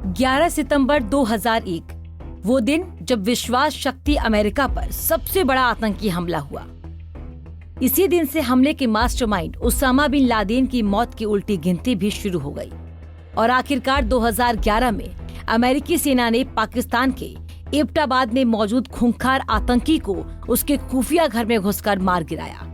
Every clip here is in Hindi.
11 सितंबर 2001 वो दिन जब विश्वास शक्ति अमेरिका पर सबसे बड़ा आतंकी हमला हुआ। इसी दिन से हमले के मास्टरमाइंड उसामा बिन लादेन की मौत की उल्टी गिनती भी शुरू हो गई और आखिरकार 2011 में अमेरिकी सेना ने पाकिस्तान के एबटाबाद में मौजूद खूंखार आतंकी को उसके खुफिया घर में घुसकर मार गिराया।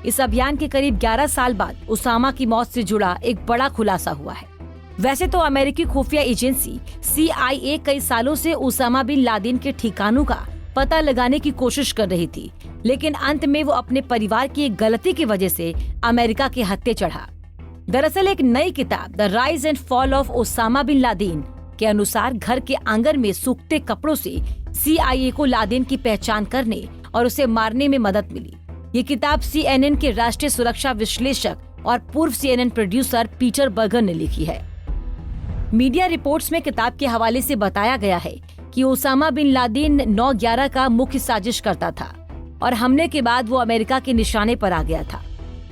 इस अभियान के करीब 11 साल बाद उसामा की मौत से जुड़ा एक बड़ा खुलासा हुआ है। वैसे तो अमेरिकी खुफिया एजेंसी CIA कई सालों से उसामा बिन लादेन के ठिकानों का पता लगाने की कोशिश कर रही थी, लेकिन अंत में वो अपने परिवार की एक गलती की वजह से अमेरिका के हत्थे चढ़ा। दरअसल एक नई किताब the rise and fall of Osama bin Laden के अनुसार घर के आंगन में सूखते कपड़ों से CIA को लादेन की पहचान करने और उसे मारने में मदद मिली। ये किताब CNN के राष्ट्रीय सुरक्षा विश्लेषक और पूर्व CNN प्रोड्यूसर पीटर बर्गर ने लिखी है। मीडिया रिपोर्ट्स में किताब के हवाले से बताया गया है कि ओसामा बिन लादेन 9/11 का मुख्य साजिश करता था और हमले के बाद वो अमेरिका के निशाने पर आ गया था।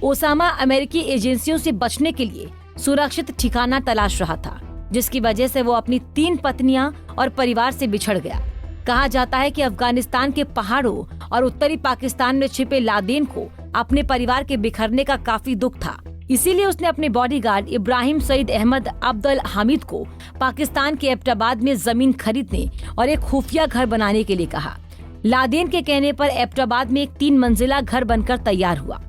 ओसामा अमेरिकी एजेंसियों से बचने के लिए सुरक्षित ठिकाना तलाश रहा था, जिसकी वजह से वो अपनी 3 पत्नियां और परिवार से बिछड़ गया। कहा जाता है कि अफगानिस्तान के पहाड़ों और उत्तरी पाकिस्तान में छिपे लादेन को अपने परिवार के बिखरने का काफी दुख था, इसीलिए उसने अपने बॉडीगार्ड इब्राहिम सईद अहमद अब्दुल हामिद को पाकिस्तान के एबटाबाद में जमीन खरीदने और एक खुफिया घर बनाने के लिए कहा। लादेन के कहने पर एबटाबाद में एक 3 मंजिला घर बनकर तैयार हुआ।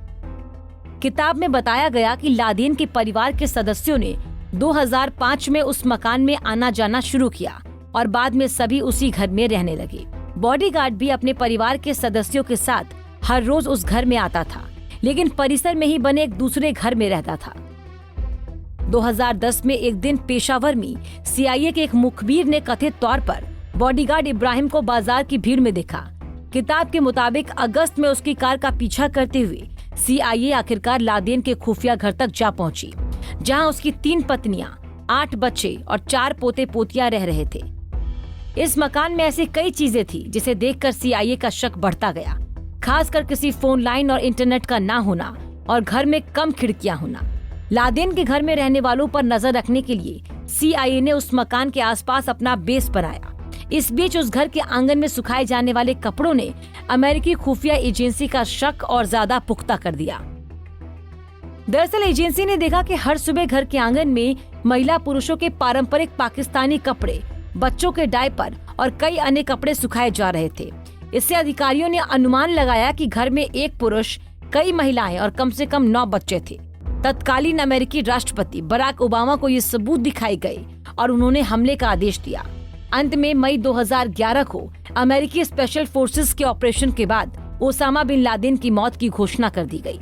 किताब में बताया गया कि लादेन के परिवार के सदस्यों ने 2005 में उस मकान में आना जाना शुरू किया और बाद में सभी उसी घर में रहने लगे। बॉडीगार्ड भी अपने परिवार के सदस्यों के साथ हर रोज उस घर में आता था, लेकिन परिसर में ही बने एक दूसरे घर में रहता था। 2010 में एक दिन पेशावर में CIA के एक मुखबिर ने कथित तौर पर बॉडीगार्ड इब्राहिम को बाजार की भीड़ में देखा। किताब के मुताबिक अगस्त में उसकी कार का पीछा करते हुए CIA आखिरकार लादेन के खुफिया घर तक जा पहुंची, जहां उसकी 3 पत्नियां, 8 बच्चे और 4 पोते पोतियां रह रहे थे। इस मकान में ऐसी कई चीजें थी जिसे देखकर CIA का शक बढ़ता गया, खासकर किसी फोन लाइन और इंटरनेट का ना होना और घर में कम खिड़कियां होना। लादेन के घर में रहने वालों पर नजर रखने के लिए CIA ने उस मकान के आसपास अपना बेस बनाया। इस बीच उस घर के आंगन में सुखाए जाने वाले कपड़ों ने अमेरिकी खुफिया एजेंसी का शक और ज्यादा पुख्ता कर दिया। दरअसल एजेंसी ने देखा कि हर सुबह घर के आंगन में महिला पुरुषों के पारंपरिक पाकिस्तानी कपड़े, बच्चों के डायपर और कई अन्य कपड़े सुखाए जा रहे थे। इससे अधिकारियों ने अनुमान लगाया कि घर में एक पुरुष, कई महिलाएं और कम से कम 9 बच्चे थे। तत्कालीन अमेरिकी राष्ट्रपति बराक ओबामा को ये सबूत दिखाए गए और उन्होंने हमले का आदेश दिया। अंत में मई 2011 को अमेरिकी स्पेशल फोर्सेस के ऑपरेशन के बाद ओसामा बिन लादेन की मौत की घोषणा कर दी गई।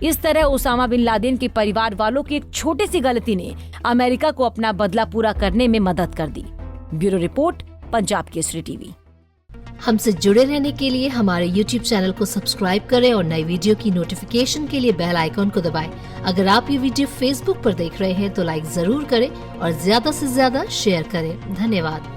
इस तरह ओसामा बिन लादेन के परिवार वालों की एक छोटी सी गलती ने अमेरिका को अपना बदला पूरा करने में मदद कर दी। Bureau report, Punjab Kesari TV. हमसे जुड़े रहने के लिए हमारे YouTube चैनल को सब्सक्राइब करें और नई वीडियो की नोटिफिकेशन के लिए बेल आइकॉन को दबाएं। अगर आप ये वीडियो Facebook पर देख रहे हैं तो लाइक जरूर करें और ज्यादा से ज्यादा शेयर करें। धन्यवाद।